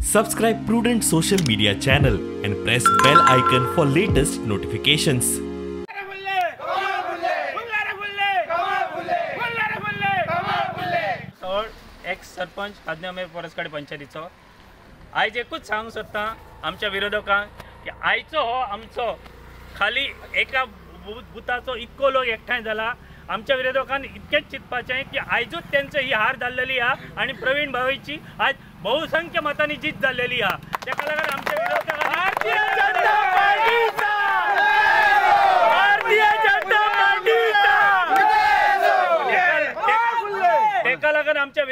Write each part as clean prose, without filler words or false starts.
Subscribe Prudent social media channel and press bell icon for latest notifications. Ex sarpanch आज्ञामय परसकाडे पंचायतीचो आयज एकूच सांगू सोदता आमच्या विरोधकांक की आयचो हो आमचो खाली एका बुथाचो इतको लोक एकठांय जाला। आमच्या विरोधकांनी इतकेच चिंतपाचें की आयजूच त्यांची ही हार जाल्लेली हा आणि प्रवीण भावेची आज बहुसंख्य मतांनी जीत जाल्लेली हा। त्याका लागून आमच्या विरोधकांनी भारतीय जनता पार्टीचा तेका लागून आमच्या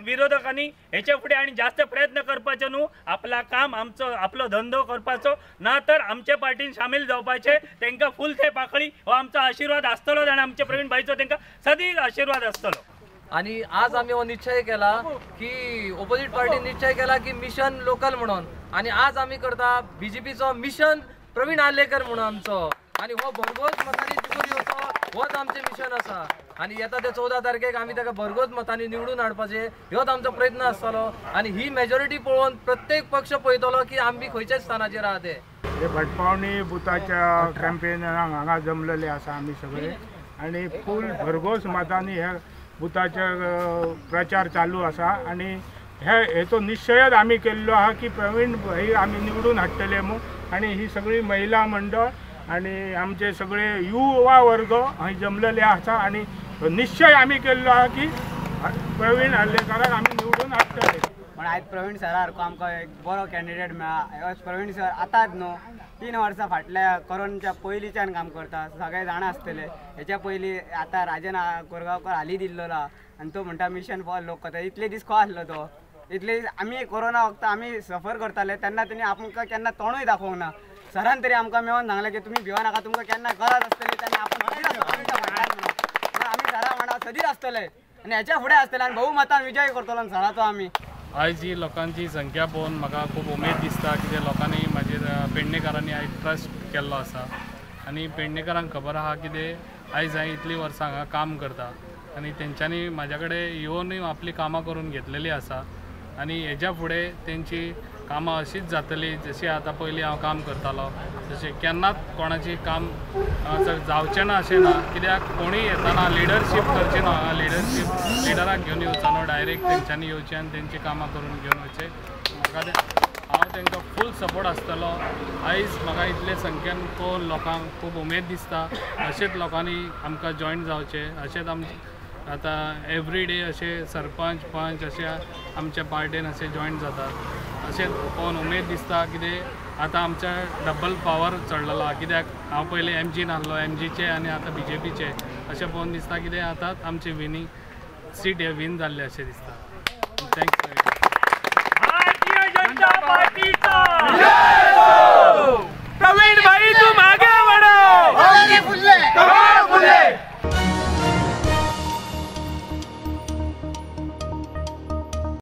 विरोधकांनी हेच्या फुडें आनी जास्त प्रयत्न करपाचे न्हू, आपला काम आमचो आपलो धंदो करपाचो ना तर आमच्या पार्टीन सामील जावपाचे। तांकां फुल ते पाकळी हो आमचो आशीर्वाद आसतलो आणि आमच्या प्रवीण भाईचो तांकां सदीच आशीर्वाद आसतलो। आणि आज आम्ही निश्चय केला की ऑपोजिट पार्टी निश्चय केला की मिशन लोकल म्हणून, आणि आज आम्ही करता बीजेपीचो मिशन प्रवीण आर्लेकर म्हणून आमचो, आणि हो भरघोस मतांनी जिखून येवचो होच आमचे मिशन आसा। आणि येता ते 14 तारखेक आम्ही ताका भरघोस मतांनी निवडून हाडपाचे ह्योच आमचो प्रयत्न आसतलो। आणि ही मेजॉरिटी पळोवन प्रत्येक पक्ष पळयतलो की आमी खंयच्या स्थानाचेर आहा ते। हे भटपावणी बुथाच्या कॅम्पेनाक हांगा जमलेले आसा आमी सगळे, आणि फूल भरघोस मतांनी ह्या बुथाचे प्रचार चालू आसा। आणि हेचो निश्चयच आमी केल्लो आहा की प्रवीण भाई आमी निवडून हाडटले म्हूण। आणि ही सगळी महिला मंडळ आणि आमचे सगळे युवा वर्ग हांगा जमलेले आसा, आणि निश्चय आमी केल्लो आहा की प्रवीण आर्लेकराक आमी निवडून हाडटले। पण आज प्रवीण सरासारको आमकां एक बरो कॅन्डिडेट मेळ्ळा। प्रवीण सर आतांच न्हू 3 वर्सां फाटल्या कोरोनाच्या पयलींच्यान काम करता, सगळे जाणा आसतले। हेच्या पयलीं आतां राजन कोरगांवकर हाली दिल्लो आनी तो म्हणटा मिशन फॉर लोकता। इतले दीस खो आसलो तो, इतले आमी कोरोना वक्त आमी सफर करताले तेन्ना तेणी आमकां केन्ना तोंडूय दाखोवंक ना। सरान तरी आमकां मेळोन सांगलें की तुमी भिवो नाका, तुमकां केन्ना गरज आसतली तेन्ना आमी सरा वांगडा सदीच आसतले आनी हेच्या फुडें आसतले आनी भोव मतान विजय करतलो सराचो आमी। आयज ही लोकांची संख्या पळोवन म्हाका खूब उमेद दिसता की लोकांनी म्हाजेर पेडणेकारांनी आयज ट्रस्ट केल्लो आसा। आनी पेडणेकारांक खबर आहा कितें आयज हांवें इतलीं वर्सां हांगा काम करता आनी तेंच्यांनी म्हाज्या कडेन येवनूय आपली कामां करून घेतलेली आसा। आनी हेच्या फुडें तेंची कामां अशीच जातली जशी आतां पयलीं हांव काम करतालो तशें केन्नाच कोणाची काम जावचें ना अशें ना। कित्याक कोणीय येताना लिडरशीप करची ना, लिडराक घेवन येवचो न्हू, डायरेक्ट तेंच्यांनी येवचें आनी तेंची कामां करून घेवन वचचें। हांव तांकां फूल सपोर्ट आसतलो। आयज म्हाका इतले संख्येन पळोवन लोकांक खूब उमेद दिसता, अशेंच लोकांनी आमकां जॉयन जावचें। अशेंच आतां एवरी डे अशे सरपंच पंच अशे आमच्या पार्टेन अशे जॉयन जातात। अशेंच पळोवन उमेद दिसता कितें आतां आमच्या डबल पावर चडलेलो आहा। कित्याक हांव पयलीं MGन आहलो, MGचे आनी आतां BJPचे अशें पळोवन दिसता कितें आतां आमचे विनींग सीट हे विन जाल्ले अशें दिसता। थँक्स।